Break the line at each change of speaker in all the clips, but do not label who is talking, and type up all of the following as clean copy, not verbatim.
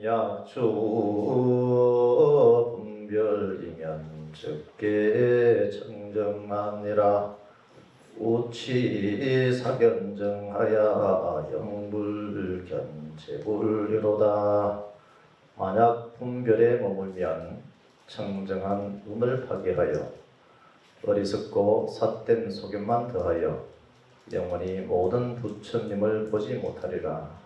야주 분별이면 적게 청정하니라. 우치 사견정하야 영불견체불이로다. 만약 분별에 머물면 청정한 눈을 파괴하여 어리석고 삿된 소견만 더하여 영원히 모든 부처님을 보지 못하리라.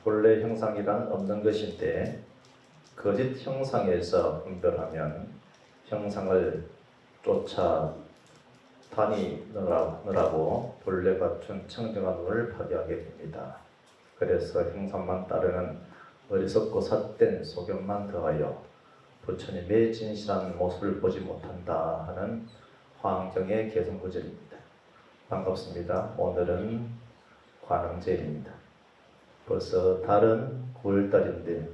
본래 형상이란 없는 것인데 거짓 형상에서 분별하면 형상을 쫓아 다니느라고 본래 갖춘 청정한 눈을 파괴하게 됩니다. 그래서 형상만 따르는 어리석고 삿된 소견만 더하여 부처님의 진실한 모습을 보지 못한다 하는 화엄경의 개성구절입니다. 반갑습니다. 오늘은 관음제일입니다. 벌써 달은 9월달인데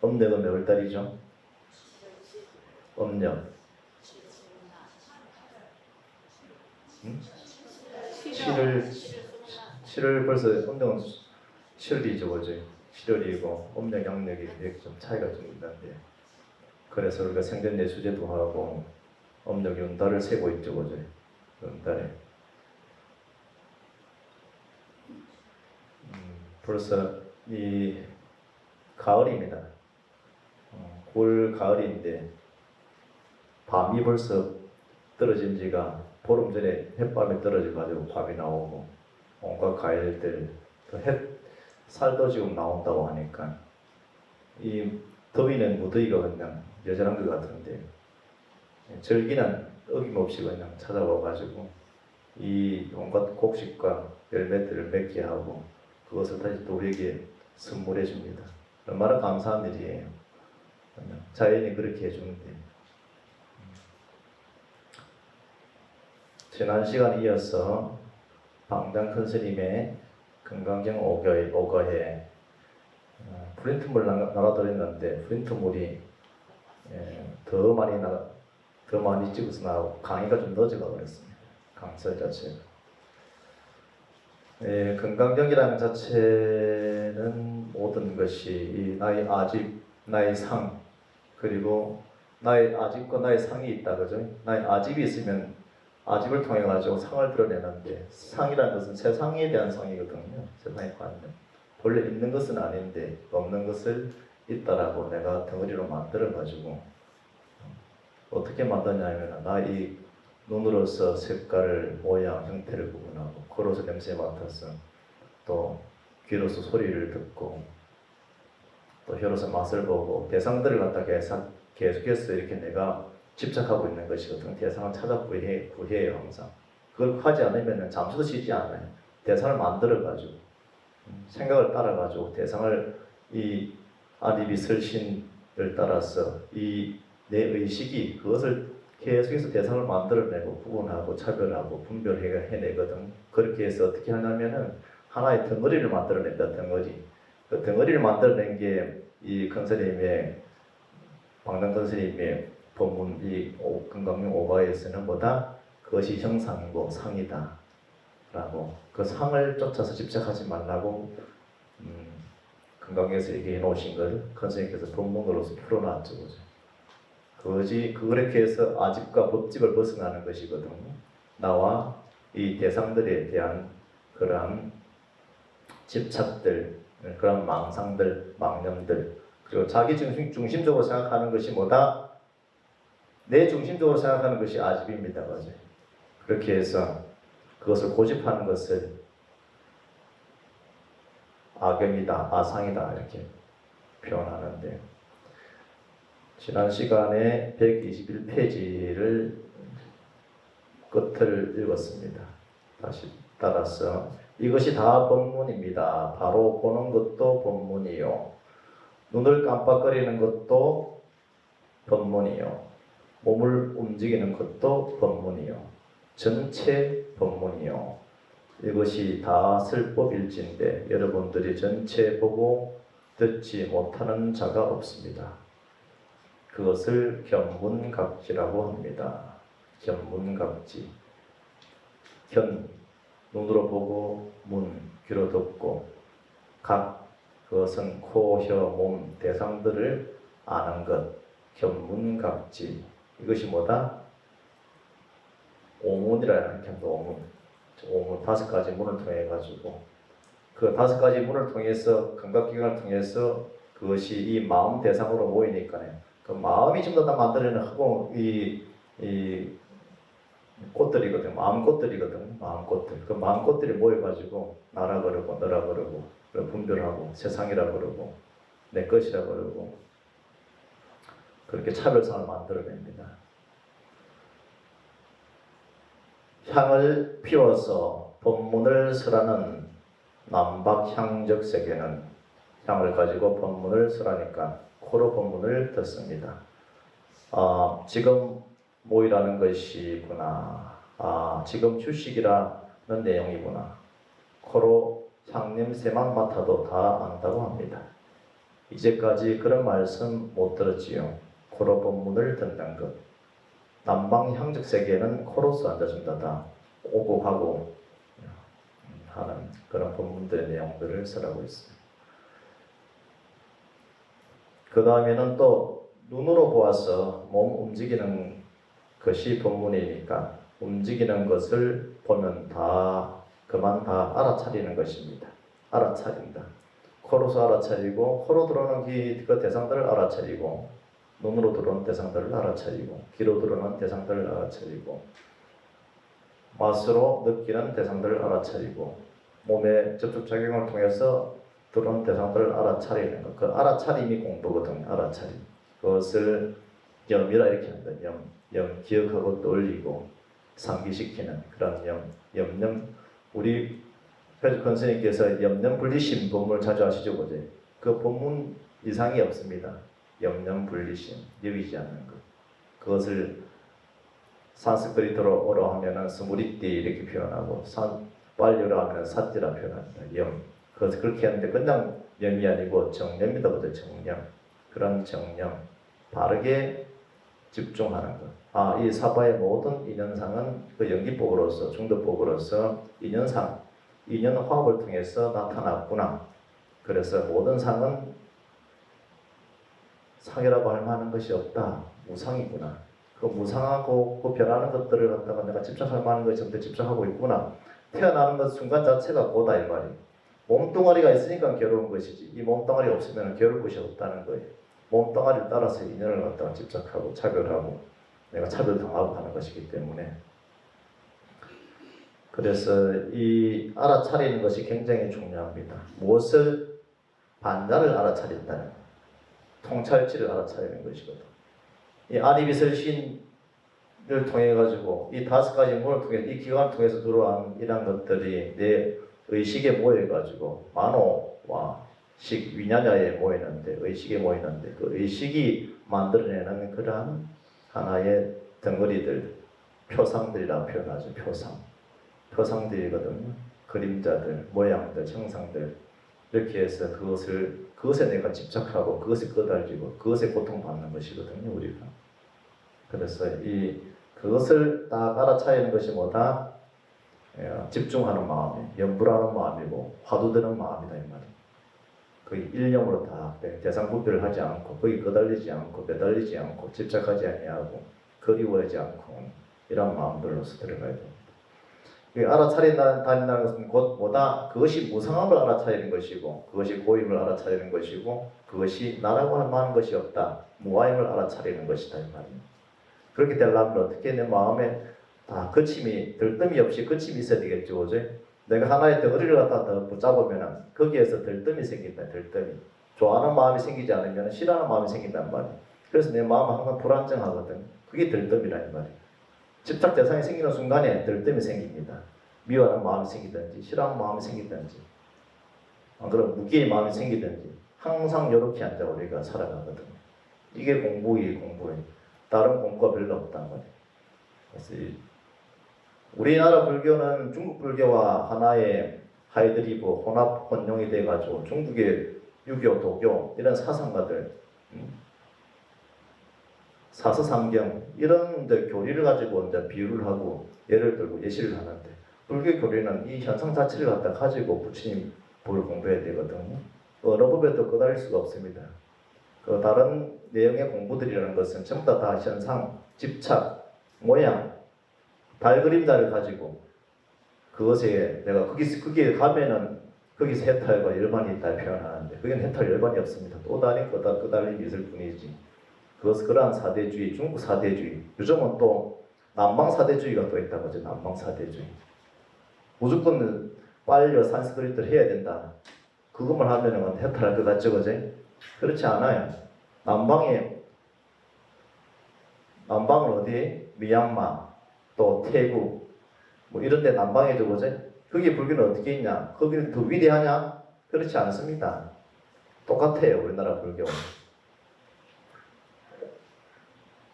음력은 몇 월달이죠? 음력 7월 벌써 음력은 7월이죠, 그죠? 7월이고 음력 양력이 이렇게 좀 차이가 좀 있는데 그래서 우리가 생전예수제도 하고 음력 윤달을 세고 있죠, 그죠? 윤달에 벌써 이 가을입니다. 9월 가을인데 밤이 벌써 떨어진 지가 보름 전에 햇밤이 떨어져가지고 밤이 나오고 온갖 과일들 또 햇살도 지금 나온다고 하니까 이 더위는 무더위가 그냥 여전한 것 같은데 절기는 어김없이 그냥 찾아와가지고 이 온갖 곡식과 열매들을 맺게 하고 그것을 다시 또 우리에게 선물해 줍니다. 얼마나 감사한 일이에요. 자연이 그렇게 해주는데 지난 시간에 이어서 방장 큰 스님의 금강경 5거에 프린트물 나눠드렸는데 프린트물이 더 많이 찍어서 나오고 강의가 좀 늦어가 그랬습니다. 강설 자체가. 금강경이라는 자체는 모든 것이 나의 아집, 나의 상, 그리고 나의 아집과 나의 상이 있다, 그죠? 나의 아집이 있으면 아집을 통해 가지고 상을 드러내는데 상이라는 것은 세상에 대한 상이거든요. 세상의 관념. 원래 있는 것은 아닌데 없는 것을 있다라고 내가 덩어리로 만들어 가지고 어떻게 만드냐면 나의 눈으로서 색깔을, 모양, 형태를 구분하고 코로서 냄새 맡아서 또 귀로서 소리를 듣고 또 혀로서 맛을 보고 대상들을 갖다 계속해서 이렇게 내가 집착하고 있는 것이거든. 대상을 찾아 구해요 항상. 그걸 하지 않으면 잠수도 쉬지 않아요. 대상을 만들어가지고 생각을 따라가지고 대상을 이 아디비 설신을 따라서 이 내 의식이 그것을 계속해서 대상을 만들어내고 구분하고 차별하고 분별해내거든. 그렇게 해서 어떻게 하냐면은 하나의 덩어리를 만들어낸다. 덩어리. 그 덩어리를 만들어낸 게 이 큰 스님의 방장 큰 스님의 본문 이 금강경 5가에서는 뭐다? 그것이 형상이고 상이다 라고 그 상을 쫓아서 집착하지 말라고 금강경에서 얘기해 놓으신 걸 큰 스님께서 본문으로서 풀어놨죠. 그렇게 해서 아집과 법집을 벗어나는 것이거든요. 나와 이 대상들에 대한 그러한 집착들, 그런 망상들, 망념들, 그리고 자기 중심적으로 생각하는 것이 뭐다? 내 중심적으로 생각하는 것이 아집입니다. 맞아요. 그렇게 해서 그것을 고집하는 것을 악영이다, 아상이다 이렇게 표현하는데 지난 시간에 121페이지를 끝을 읽었습니다. 다시 따라서 이것이 다 본문입니다. 바로 보는 것도 본문이요. 눈을 깜빡거리는 것도 본문이요. 몸을 움직이는 것도 본문이요. 전체 본문이요. 이것이 다 설법일진데 여러분들이 전체 보고 듣지 못하는 자가 없습니다. 그것을 견문각지라고 합니다. 견문각지. 견, 눈으로 보고 문, 귀로 듣고 각 그것은 코, 혀, 몸 대상들을 아는 것 견문각지 이것이 뭐다? 오문이라는 게 오문. 오문 5가지 문을 통해 가지고 그 5가지 문을 통해서 감각기관을 통해서 그것이 이 마음 대상으로 모이니까요. 그 마음이 전부 다 만들어내는 하고 이 꽃들이거든. 마음 꽃들이거든. 마음 꽃들. 그 마음 꽃들이 모여가지고 나라 그러고 너라 그러고 분별하고 세상이라 그러고 내 것이라 그러고 그렇게 차별성을 만들어냅니다. 향을 피워서 법문을 설하는 남박향적 세계는 향을 가지고 법문을 설하니까 코로 법문을 듣습니다. 지금 모이라는 것이구나. 지금 휴식이라는 내용이구나. 코로 향냄새만 맡아도 다 안다고 합니다. 이제까지 그런 말씀 못 들었지요. 코로 법문을 듣는 것. 남방향적 세계는 코로서 앉아준다다. 오고 가고 하는 그런 법문들의 내용들을 설하고 있습니다. 그 다음에는 또 눈으로 보아서 몸 움직이는 것이 법문이니까 움직이는 것을 보면 그만 다 알아차리는 것입니다. 알아차린다. 코로서 알아차리고 코로 들어오는 그 대상들을 알아차리고 눈으로 들어오는 대상들을 알아차리고 귀로 들어오는 대상들을 알아차리고 맛으로 느끼는 대상들을 알아차리고 몸의 접촉작용을 통해서 들어오는 대상들을 알아차리는 것. 그 알아차림이 공부거든요. 알아차림. 그것을 염이라 이렇게 합니다. 염 기억하고 떠올리고 상기시키는 그런 염. 우리 회주권 스님께서 염념분리심 법문을 자주 하시죠, 그제? 그 법문 이상이 없습니다. 염념분리심, 여기지 않는 것. 그것을 산스크리트로 하면은 스무리띠 이렇게 표현하고 빨리로 하면 사띠라 표현합니다. 그래서 그렇게 하는데 그냥 염이 아니고 정념이다, 그죠? 정념. 그런 정념. 바르게 집중하는 것. 이 사바의 모든 인연상은 그 연기법으로서, 중도법으로서 인연상, 인연 화합을 통해서 나타났구나. 그래서 모든 상은 상이라고 할 만한 것이 없다. 무상이구나. 그 무상하고 그 변하는 것들을 갖다가 내가 집착할 만한 것이 없는데 집착하고 있구나. 태어나는 것 순간 자체가 고다 이 말이에요. 몸뚱아리가 있으니까 괴로운 것이지 이 몸뚱아리가 없으면 괴로울 것이 없다는 거예요. 몸뚱아리를 따라서 인연을 갖다가 집착하고 차별하고 내가 차별당하고 하는 것이기 때문에 그래서 이 알아차리는 것이 굉장히 중요합니다. 무엇을 반자를 알아차린다는 것, 통찰치를 알아차리는 것이거든. 이 아리비설신을 통해 가지고 이 5가지 문을 통해 이 기관을 통해서 들어온 이런 것들이 내 의식에 모여 가지고 만호와 식 위냐냐에 모이는데 의식에 모이는데 그 의식이 만들어내는 그러한 하나의 덩어리들 표상들이라 표현하죠. 표상들이거든요. 그림자들, 모양들, 형상들 이렇게 해서 그것에 내가 집착하고 그것에 끄달리고 그것에 고통받는 것이거든요. 우리가. 그래서 그것을 딱 알아차리는 것이 뭐다? 집중하는 마음이, 염불하는 마음이고 화두드는 마음이다 이 말이에요. 거의 일념으로 다 대상 분별을 하지 않고 거기 끄달리지 않고 매달리지 않고 집착하지 아니하고 그리워하지 않고 이런 마음들로서 들어가야 됩니다. 알아차린다는 것은 곧 뭐다? 그것이 무상함을 알아차리는 것이고 그것이 고임을 알아차리는 것이고 그것이 나라고 할 만한 것이 없다. 무아임을 알아차리는 것이다 이 말입니다. 그렇게 되려면 어떻게 내 마음에 다 들뜸이 없이 거침이 있어야 되겠죠. 그죠? 내가 하나의 덩어리를 갖다 더 붙잡으면 거기에서 들뜸이 생긴다. 들뜸이. 좋아하는 마음이 생기지 않으면 싫어하는 마음이 생긴단 말이에요. 그래서 내 마음은 항상 불안정하거든. 그게 들뜸이라는 말이에요. 집착 대상이 생기는 순간에 들뜸이 생깁니다. 미워하는 마음이 생기든지 싫어하는 마음이 생기든지 그런 무기의 마음이 생기든지 항상 이렇게 앉아 우리가 살아가거든요. 이게 공부예요. 다른 공부가 별로 없단 말이에요. 그래서 우리나라 불교는 중국 불교와 하나의 하이드리브 혼합 혼용이 돼가지고 중국의 유교, 도교 이런 사상가들 사서삼경 이런 데 교리를 가지고 이제 비유를 하고 예를 들고 예시를 하는데 불교 교리는 이 현상 자체를 갖다 가지고 부처님 법을 공부해야 되거든요. 어느 법에도 끄달릴 수가 없습니다. 그 다른 내용의 공부들이라는 것은 전부 다 현상, 집착, 모양, 달 그림자를 가지고 그것에 내가 거기에 가면은 거기서 해탈과 열반이 있다 표현하는데 그게 해탈 열반이 없습니다. 또 다른 끄달림이 있을 뿐이지. 그것은 그러한 사대주의, 중국 사대주의, 요즘은 또 남방 사대주의가 또 있다고 하죠. 남방 사대주의. 무조건 빨리 산스크리트를 해야 된다. 그것만 하면은 해탈할 것 같죠, 그제? 그렇지 않아요. 남방은 어디? 미얀마, 또 태국, 뭐 이런데 남방에도 그제? 거기 불교는 어떻게 있냐? 거기는 더 위대하냐? 그렇지 않습니다. 똑같아요, 우리나라 불교는.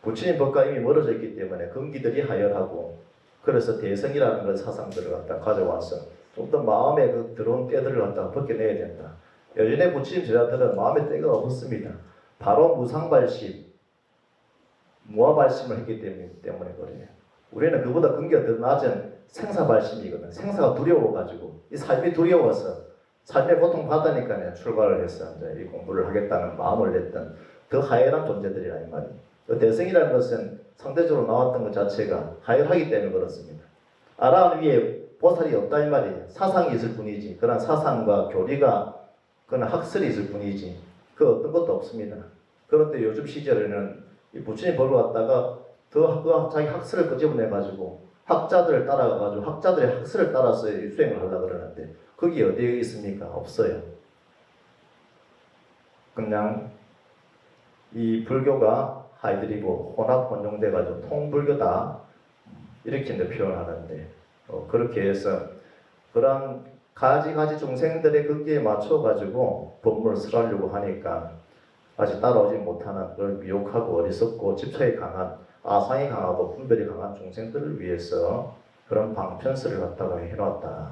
부처님 법과 이미 멀어져 있기 때문에 근기들이 하열하고 그래서 대성이라는 걸 사상들을 갖다 가져와서 좀 더 마음에 그 들어온 때들을 갖다 벗겨내야 된다. 예전에 부처님 제자들은 마음에 때가 없었습니다. 바로 무상발심, 무아발심을 했기 때문에 그래요. 우리는 그보다 근기가 더 낮은 생사발심이거든. 생사가 두려워가지고 이 삶이 두려워서 삶의 고통 받으니까 출발을 해서 이제 이 공부를 하겠다는 마음을 냈던 더 하열한 존재들이라 이 말이에요. 대성이라는 것은 상대적으로 나왔던 것 자체가 하열하기 때문에 그렇습니다. 아라한 위에 보살이 없다 이 말이에요. 사상이 있을 뿐이지. 그런 사상과 교리가 그런 학설이 있을 뿐이지. 그 어떤 것도 없습니다. 그런데 요즘 시절에는 이 부처님 법을 갖다가 더 자기 학설을 끄집어내가지고 학자들을 따라가가지고 학자들의 학설을 따라서 수행을 하려고 그러는데 거기 어디에 있습니까? 없어요. 그냥 이 불교가 하이드리고 혼합混용돼가지고 통불교다 이렇게 이제 표현하는데 그렇게 해서 그런 가지 중생들의 거기에 맞춰가지고 법문을 설하려고 하니까 아직 따라오지 못하는 그런 미혹하고 어리석고 집착이 강한 아상이 강하고 분별이 강한 중생들을 위해서 그런 방편설을 갖다가 해놨다.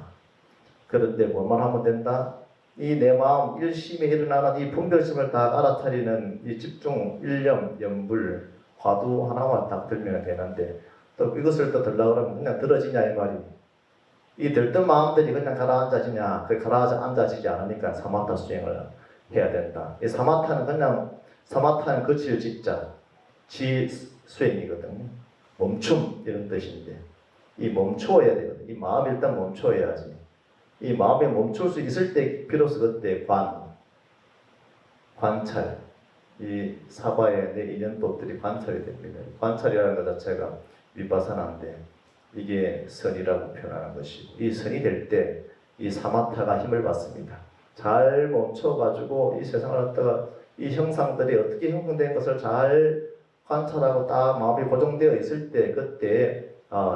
그런데 뭐만 하면 된다? 이 내 마음 일심에 일어나는 이 분별심을 다 알아차리는 이 집중, 일념, 염불, 화두 하나만 딱 들면 되는데 또 이것을 또 들려고 하면 그냥 들어지냐 이 말이. 이 들뜬 마음들이 그냥 가라앉아지냐? 그 가라앉아지지 않으니까 사마타 수행을 해야 된다. 이 사마타는 거칠 직자, 지 수행이거든요. 멈춤 이런 뜻인데 이 멈춰야 되거든. 이 마음 일단 멈춰야지. 이 마음에 멈출 수 있을 때 비로소 그때 관찰, 이 사바의 내 인연법들이 관찰이 됩니다. 관찰이라는 것 자체가 위파사나인데 이게 선이라고 표현하는 것이고 이 선이 될 때 이 사마타가 힘을 받습니다. 잘 멈춰가지고 이 세상을 갖다가 이 형상들이 어떻게 형성된 것을 잘 관찰하고 딱 마음이 고정되어 있을 때 그때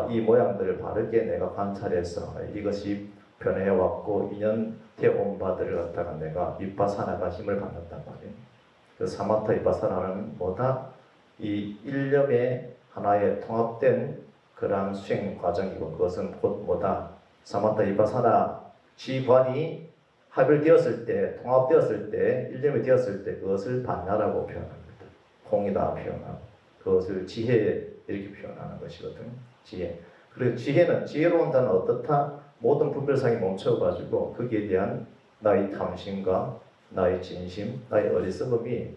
이 모양들을 바르게 내가 관찰해서 이것이 변해왔고 인연태 온 바들을 갖다가 내가 위파사나가 힘을 받는단 말이에요. 그 사마타 위파사나는 뭐다? 이 일념의 하나의 통합된 그러한 수행 과정이고 그것은 곧 뭐다? 사마타 위파사나 지관이 합일되었을 때, 통합되었을 때, 일념이 되었을 때 그것을 반야라고 표현합니다. 공이다 표현하고 그것을 지혜 이렇게 표현하는 것이거든요. 지혜. 그리고 지혜로운 자는 어떻다? 모든 분별상이 멈춰가지고 거기에 대한 나의 탐심과 나의 진심, 나의 어리석음이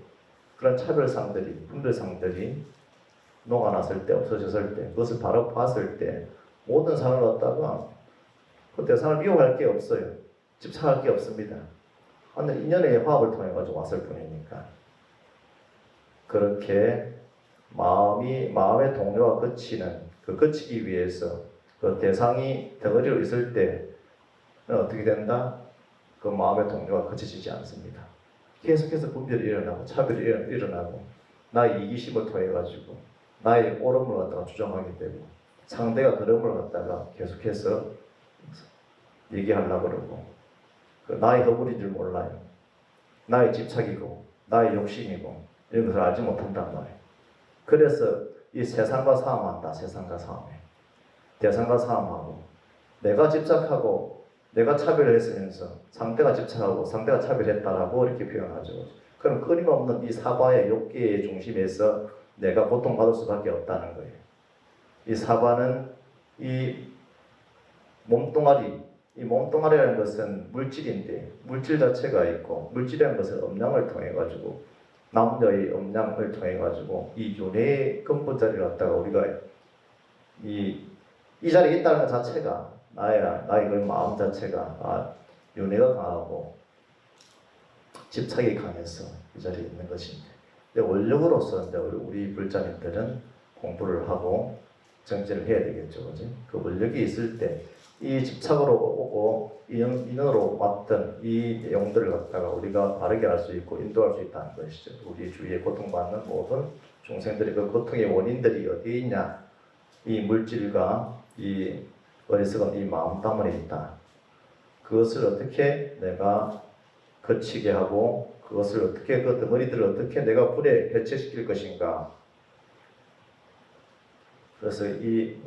그런 차별상들이, 분별상들이 녹아났을 때, 없어졌을 때, 그것을 바로 봤을 때 모든 상을 갖다가 그 대상을 미워할 게 없어요. 집착할 게 없습니다. 근데 인연의 화합을 통해 가지고 왔을 뿐이니까 그렇게 마음의 동료가 그치기 위해서 그 대상이 덩어리로 있을 때 어떻게 된다? 그 마음의 동료가 그쳐지지 않습니다. 계속해서 분별이 일어나고 차별이 일어나고 나의 이기심을 통해 가지고 나의 옳음을 갖다가 주장하게 되고 상대가 그름을 갖다가 계속해서 얘기하려고 그러고 나의 허물인 줄 몰라요. 나의 집착이고 나의 욕심이고 이런 것을 알지 못한단 말이에요. 그래서 이 세상과 싸움한다. 세상과 싸움해. 대상과 싸움하고 내가 집착하고 내가 차별을 했으면서 상대가 집착하고 상대가 차별했다라고 이렇게 표현하죠. 그럼 끊임없는 이 사바의 욕계의 중심에서 내가 고통받을 수밖에 없다는 거예요. 이 사바는 이 몸뚱아리, 이 몸뚱아리라는 것은 물질인데 물질 자체가 있고 물질이라는 것은 음양을 통해 가지고 남녀의 음양을 통해 가지고 이 윤회의 근본 자리를 갖다가 우리가 이 자리에 있다는 것 자체가 나의 그 마음 자체가 윤회가 강하고 집착이 강해서 이 자리에 있는 것인데, 근데 원력으로서 우리 불자님들은 공부를 하고 정진을 해야 되겠죠, 그지? 그 원력이 있을 때 이 집착으로 오고 인연으로 왔던 이 내용들을 갖다가 우리가 바르게 알 수 있고 인도할 수 있다는 것이죠. 우리 주위에 고통받는 모든 중생들의 그 고통의 원인들이 어디에 있냐? 이 물질과 이 어리석은 이 마음 다문에 있다. 그것을 어떻게 내가 거치게 하고 그것을 어떻게 그 덩어리들을 어떻게 내가 불에 해체시킬 것인가. 그래서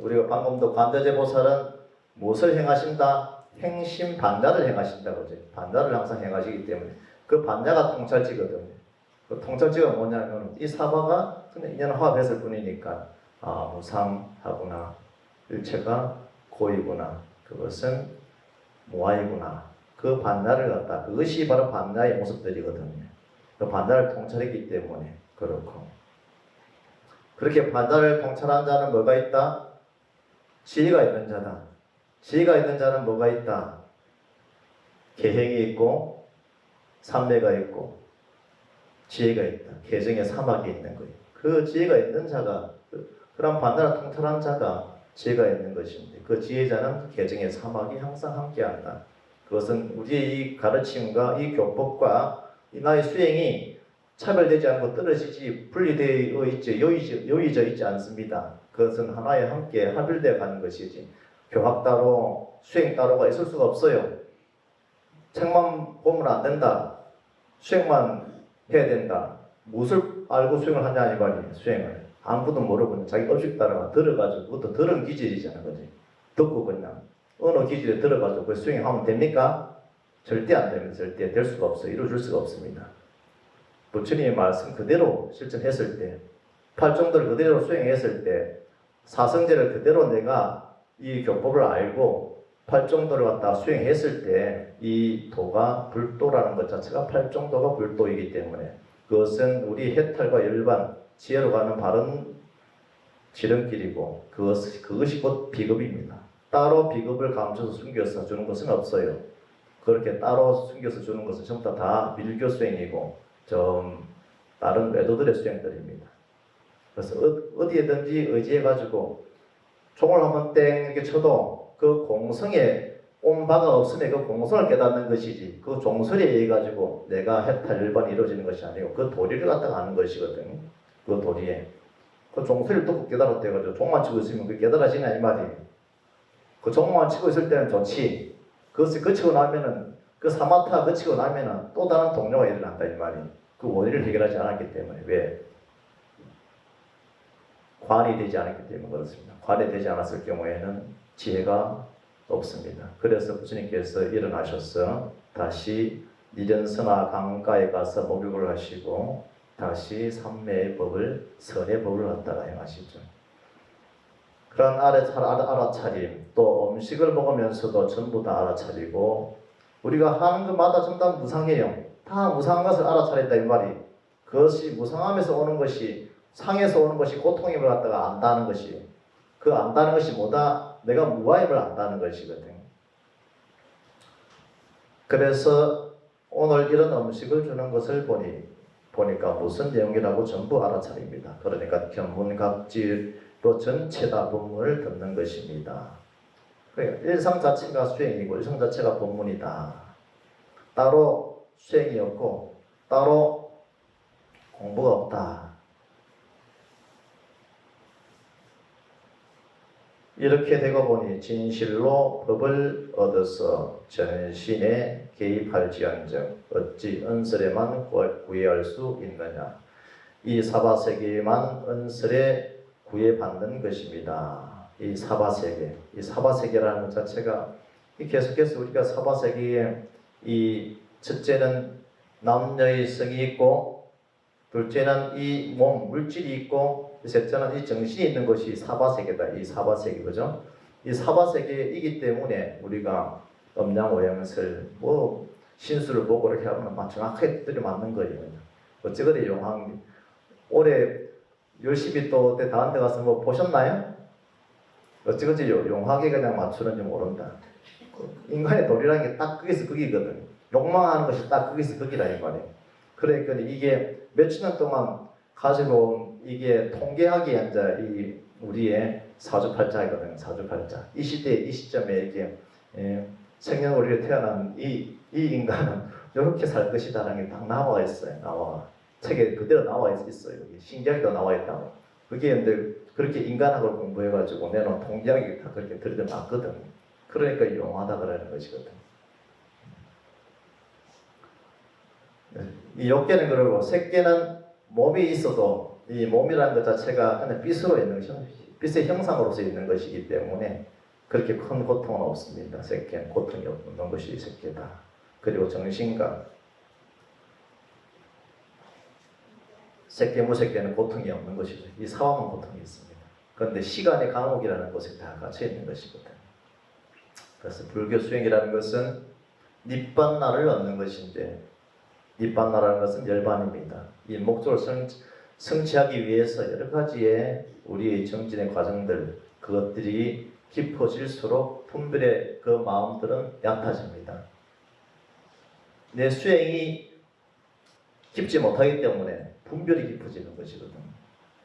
우리가 방금도 관자재 보살은 무엇을 행하신다? 행심 반자를 행하신다, 그지? 반자를 항상 행하시기 때문에 그 반자가 통찰지거든요. 그 통찰지가 뭐냐면 이 사바가 그냥 인연 화합했을 뿐이니까 무상하구나, 일체가 고이구나, 그것은 무아이구나. 그 반자를 갖다, 그것이 바로 반자의 모습들이거든요. 그 반자를 통찰했기 때문에 그렇고, 그렇게 반자를 통찰한 자는 뭐가 있다? 지혜가 있는 자다. 지혜가 있는 자는 뭐가 있다? 계행이 있고 삼매가 있고 지혜가 있다. 계정의 사막이 있는 거예요. 그 지혜가 있는 자가, 그런 반자를 통찰한 자가 지혜가 있는 것인데, 그 지혜자는 계정의 사막이 항상 함께한다. 그것은 우리의 이 가르침과 이 교법과 이 나의 수행이 차별되지 않고 떨어지지 분리되어 있지 요의져 있지 않습니다. 그것은 하나에 함께 합일되어 가는 것이지 교학 따로 수행 따로가 있을 수가 없어요. 책만 보면 안 된다. 수행만 해야 된다. 무엇을 알고 수행을 하냐 이 말이에요. 수행을 아무것도 모르고 자기 의식 따라가 들어가지고, 그것도 들은 기질이잖아, 그지? 듣고 그냥 어느 기질에 들어가지고 그 수행하면 됩니까? 절대 안 됩니다. 절대 될 수가 없어요. 이루어질 수가 없습니다. 부처님의 말씀 그대로 실천했을 때, 팔정도를 그대로 수행했을 때, 사성제를 그대로 내가 이 교법을 알고 팔정도를 갖다 수행했을 때 이 도가 불도라는 것 자체가 팔정도가 불도이기 때문에 그것은 우리 해탈과 열반, 지혜로 가는 바른 지름길이고 그것이 곧 비급입니다. 따로 비급을 감춰서 숨겨서 주는 것은 없어요. 그렇게 따로 숨겨서 주는 것은 전부 다 밀교 수행이고 좀 다른 외도들의 수행들입니다. 그래서 어디에든지 의지해가지고 총을 한번 땡 이렇게 쳐도 그 공성에 온 바가 없으니 그 공성을 깨닫는 것이지, 그 종설에 의해 가지고 내가 해탈 열반이 이루어지는 것이 아니고 그 도리를 갖다가 하는 것이거든요. 그 도리에 그 종설을 또 깨달았대 가지고 종만 치고 있으면 그 깨달아지냐 이 말이에요. 그 종만 치고 있을 때는 좋지. 그것을 거치고 나면은 그 사마타 거치고 나면은 또 다른 동료가 일어난다 이 말이에요. 그 원인을 해결하지 않았기 때문에. 왜? 관이 되지 않았기 때문에 그렇습니다. 관이 되지 않았을 경우에는 지혜가 없습니다. 그래서 부처님께서 일어나셔서 다시 니련선화 강가에 가서 목욕을 하시고 다시 삼매의 법을, 선의 법을 갖다가 행하시죠. 그런 알아차림, 또 음식을 먹으면서도 전부 다 알아차리고, 우리가 하는 것마다 전부 다 무상해요. 다 무상한 것을 알아차린다 이 말이. 그것이 무상함에서 오는 것이, 상에서 오는 것이 고통임을 갖다가 안다는 것이, 그 안다는 것이 뭐다? 내가 무아임을 안다는 것이거든. 그래서 오늘 이런 음식을 주는 것을 보니까 무슨 내용이라고 전부 알아차립니다. 그러니까 견문각지로 전체 다 본문을 듣는 것입니다. 일상 자체가 수행이고 일상 자체가 본문이다. 따로 수행이 없고 따로 공부가 없다. 이렇게 되고 보니 진실로 법을 얻어서 전신에 개입할지언정 어찌 은설에만 구애할 수 있느냐. 이 사바세계만 은설에 구애받는 것입니다. 이 사바세계라는 것 자체가 계속해서 우리가 사바세계에 이 첫째는 남녀의 성이 있고, 둘째는 이 몸 물질이 있고, 셋째는 이 정신이 있는 것이 사바세계다. 이 사바세계, 그죠? 이 사바세계이기 때문에 우리가 음양오행설 뭐 신수를 보고 이렇게 하면 막 정확하게 들이 맞는 거예요. 어찌그래 용왕 올해 열심히 또 다른 데 가서 뭐 보셨나요? 어찌그지 용하게 그냥 맞추는지 모른다. 인간의 도리라는 게 딱 거기서 거기거든. 욕망하는 것이 딱 거기서 거기라 이 말이에요. 그러니까 이게 몇십 년 동안 가지고 이게 통계학이 이제 이 우리의 사주팔자이거든요. 사주팔자. 이 시대 이 시점에 이렇게 생년월일에 태어난 이 인간은 이렇게 살 것이다라는 게 딱 나와 있어요. 나와 책에 그대로 나와 있어요. 여기 신기하게도 나와 있다고. 그게 근데 그렇게 인간학을 공부해가지고 내놓은 통계학이 다 그렇게 들여놨거든. 그러니까 용하다 그러는 것이거든. 이 욕계는 그러고 색계는 몸이 있어도 이 몸이라는 것 자체가 그냥 빛으로 있는 것이 빛의 형상으로서 있는 것이기 때문에 그렇게 큰 고통은 없습니다. 색계는 고통이 없는 것이 색계다. 그리고 정신과 색계 무색계는 고통이 없는 것이죠. 이 사화만 고통이 있습니다. 그런데 시간의 감옥이라는 곳에 다 갇혀 있는 것이거든. 그래서 불교 수행이라는 것은 니빤나를 얻는 것인데 니빤나라는 것은 열반입니다. 이 목적을 성취하기 위해서 여러 가지의 우리의 정진의 과정들 그것들이 깊어질수록 분별의 그 마음들은 얕아집니다. 내 수행이 깊지 못하기 때문에 분별이 깊어지는 것이거든.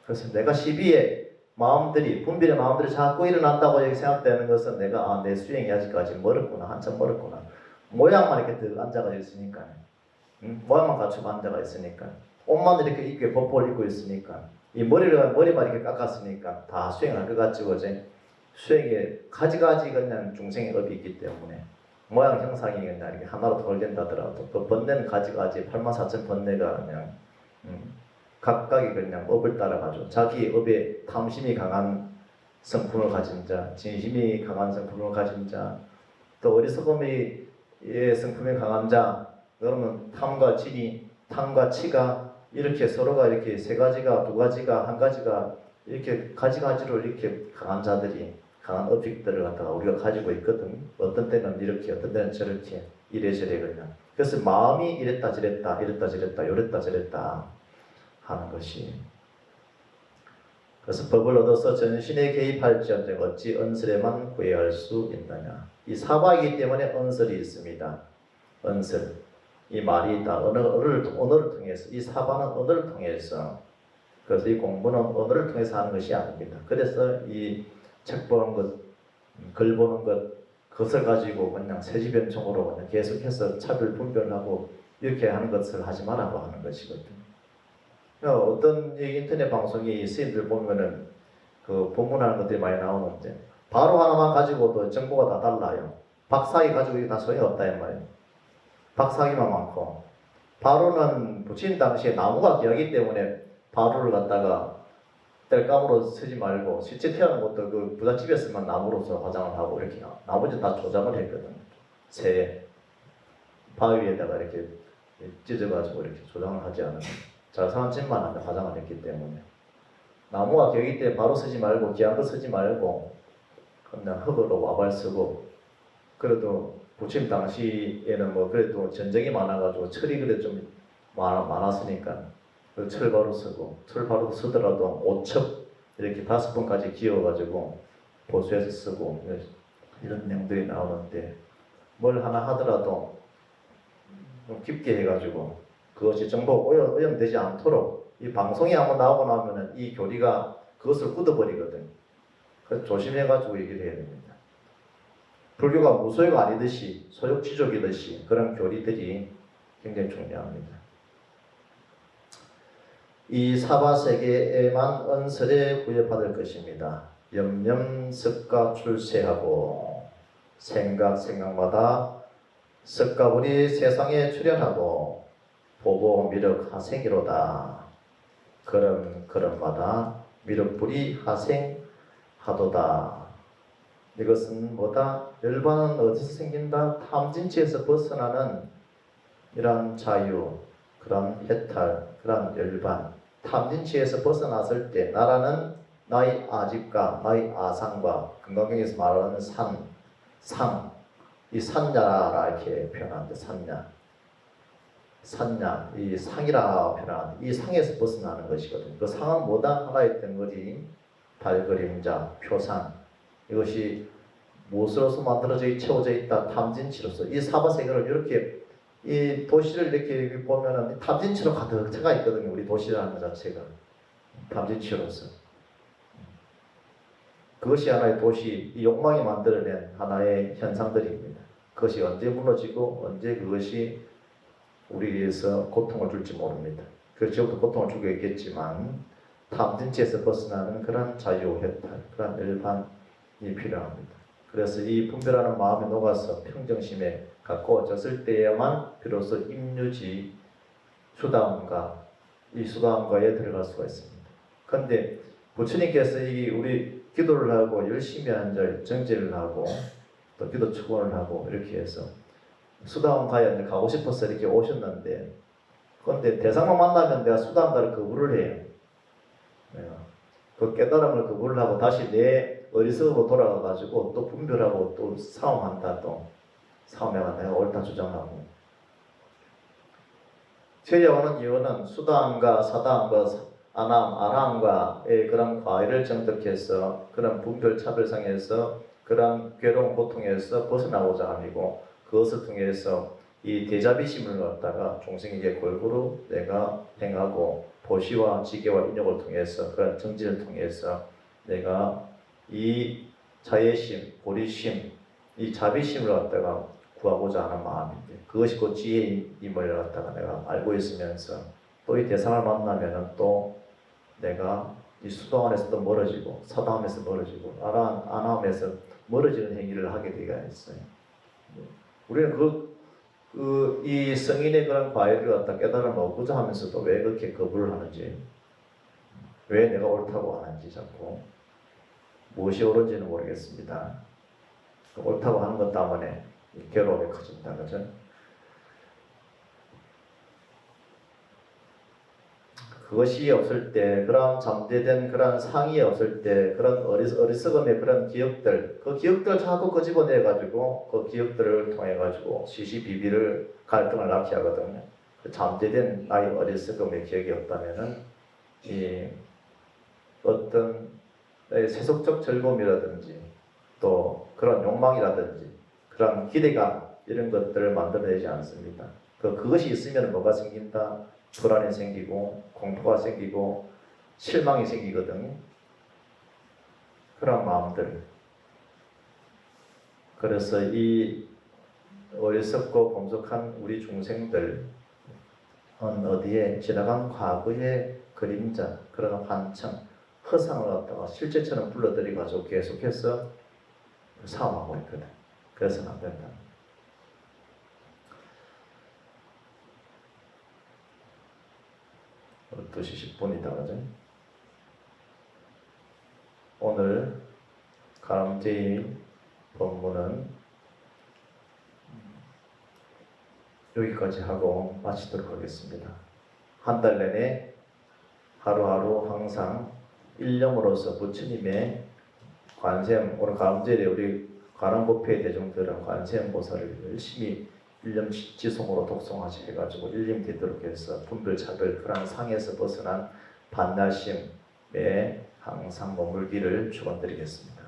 그래서 내가 시비에 마음들이 분별의 마음들이 자꾸 일어난다고 생각되는 것은 내가 내 수행이 아직까지 멀었구나, 한참 멀었구나. 모양만 이렇게 앉아가 있으니까, 모양만 갖추고 앉아가 있으니까, 옷만 이렇게 입게 법복을 입고 있으니까, 이 머리만 이렇게 깎았으니까 다 수행할 것 같지, 그지? 수행에 가지가지 그냥 중생의 업이 있기 때문에 모양 형상이 그냥 이렇게 하나로 돌된다더라도 그 번뇌는 가지가지 84,000 번뇌가 그냥 각각이 그냥 업을 따라가죠. 자기 업에 탐심이 강한 성품을 가진 자, 진심이 강한 성품을 가진 자, 또 어리석음의 성품이 강한 자, 그러면 탐과 진이, 탐과 치가 이렇게 서로가 이렇게 세 가지가, 두 가지가, 한 가지가 이렇게 가지가지로 이렇게 강한 자들이 강한 업식들을 갖다가 우리가 가지고 있거든. 어떤 때는 이렇게, 어떤 때는 저렇게, 이래저래 그냥. 그래서 마음이 이랬다 저랬다, 이랬다 저랬다, 요랬다 저랬다 하는 것이. 그래서 법을 얻어서 전신에 개입할지언정 어찌 언설에만 구애할 수 있느냐. 이 사바이기 때문에 언설이 있습니다. 언설. 이 말이 있다. 언어를 통해서. 이 사바는 언어를 통해서. 그래서 이 공부는 언어를 통해서 하는 것이 아닙니다. 그래서 이 책 보는 것, 글 보는 것, 그것을 가지고 그냥 세지변청으로 그냥 계속해서 차별 분별하고 이렇게 하는 것을 하지 말라고 하는 것이거든요. 어떤 인터넷 방송이 스님들 보면은 그 본문하는 것들이 많이 나오는데 바로 하나만 가지고도 정보가 다 달라요. 박사기 가지고 이게 다 소용없다 이 말이에요. 박사기만 많고 바로는 부처님 당시에 나무가 귀하기 때문에 바로를 갖다가 뗄감으로 쓰지 말고 실제 태어난 것도 그 부잣집이었으면 나무로서 화장을 하고 이렇게 나머지 다 조작을 했거든. 새 바위 위에다가 이렇게 찢어가지고 이렇게 조작을 하지 않으면 자상한 집만 한데 화장을 했기 때문에 나무가 귀하기 때문에 바로 쓰지 말고 귀한 거 쓰지 말고 그냥 흙으로 와발 쓰고 그래도 부처님 당시에는 뭐 그래도 전쟁이 많아가지고 철이 그래도 좀 많았으니까 철바로 쓰고 철바로 쓰더라도 5첩 이렇게 5번까지 기어가지고 보수해서 쓰고 이런 내용들이 나오는데 뭘 하나 하더라도 좀 깊게 해가지고 그것이 정보 오염되지 않도록 이 방송이 한번 나오고 나면은 이 교리가 그것을 굳어버리거든. 그래서 조심해가지고 얘기를 해야 됩니다. 불교가 무소유가 아니듯이 소욕지족이듯이 그런 교리들이 굉장히 중요합니다. 이 사바세계에만 언설에 구애받을 것입니다. 염염석가 출세하고 생각마다 석가불이 세상에 출현하고 보고 미륵 하생이로다. 걸음마다 미륵불이 하생하도다. 이것은 뭐다? 열반은 어디서 생긴다? 탐진치에서 벗어나는 이러한 자유, 그런 해탈, 그런 열반 탐진치에서 벗어났을 때 나라는 나의 아집과 나의 아상과 금강경에서 말하는 산, 상, 이 산야라 이렇게 표현하는데 산야, 이 상이라 표현하는데 이 상에서 벗어나는 것이거든요. 그 상은 뭐다? 하나의 덩어리, 달그림자, 표상, 이것이 무엇으로서 만들어져 채워져 있다? 탐진치로서. 이 사바세계를 이렇게 이 도시를 이렇게 보면은 탐진치로 가득 차가 있거든요. 우리 도시라는 것 자체가 탐진치로서. 그것이 하나의 도시, 이 욕망이 만들어낸 하나의 현상들입니다. 그것이 언제 무너지고 언제 그것이 우리에게서 고통을 줄지 모릅니다. 그렇지부터 고통을 주고 있겠지만 탐진치에서 벗어나는 그런 자유해탈, 그런 일반이 필요합니다. 그래서 이 분별하는 마음에 녹아서 평정심에 가까워졌을 때에만 비로소 임유지 수다함과에 들어갈 수가 있습니다. 그런데 부처님께서 우리 기도를 하고 열심히 앉아 정제를 하고 또 기도 축원을 하고 이렇게 해서 수다함가에 가고 싶어서 이렇게 오셨는데, 그런데 대상만 만나면 내가 수다함가를 거부를 해요. 그 깨달음을 거부를 하고 다시 내 어리석음으로 돌아가가지고 또 분별하고 또 싸움한다. 또 싸움해가 내가 옳다 주장하고. 제자오는 이유는 수다함과 사다함과 아라함과의 그런 과외를 정득해서 그런 분별 차별상에서 그런 괴로운 고통에서 벗어나고자 함이고, 그것을 통해서 이 대자비심을 갖다가 종생에게 골고루 내가 행하고 보시와 지계와 인욕을 통해서 그런 정진을 통해서 내가 이 자애심, 보리심, 이 자비심을 갖다가 구하고자 하는 마음인데, 그것이 곧 지혜임을 갖다가 내가 알고 있으면서 또 이 대상을 만나면은 또 내가 이 수도원에서도 멀어지고 사다함에서 멀어지고 아나함에서 멀어지는 행위를 하게 되가 있어요. 우리는 이 성인의 그런 과외를 갖다 깨달음을 얻고자 하면서도 왜 그렇게 거부를 하는지, 왜 내가 옳다고 하는지 자꾸 무엇이 옳은지는 모르겠습니다. 옳다고 하는 것 때문에 괴로움이 커진다, 그죠? 그것이 없을 때, 그런 잠재된 그런 상이 없을 때, 그런 어리석음의 그런 기억들, 그 기억들을 자꾸 끄집어내가지고, 그 기억들을 통해가지고, 시시비비를 갈등을 낳게 하거든요. 그 잠재된 나의 어리석음의 기억이 없다면은, 이 어떤 세속적 즐거움이라든지, 또 그런 욕망이라든지, 그런 기대감, 이런 것들을 만들어내지 않습니다. 그것이 있으면 뭐가 생긴다? 불안이 생기고 공포가 생기고 실망이 생기거든. 그런 마음들. 그래서 이 어리석고 검속한 우리 중생들은 어디에 지나간 과거의 그림자, 그런 환청, 허상을 갖다가 실제처럼 불러들이 가지고 계속해서 싸움하고 있거든. 그래서는 안 된다. 12시 10분이다, 그죠? 오늘 가람제이 본문은 여기까지 하고 마치도록 하겠습니다. 한 달 내내 하루하루 항상 일념으로서 부처님의 관세음, 오늘 가람제일에 우리 관음법회 대중들은 관세음보살을 열심히 일념지송으로 독송하시 해가지고 일념 되도록 해서 분별차별 그런 상에서 벗어난 반야심에 항상 머물기를 축원드리겠습니다.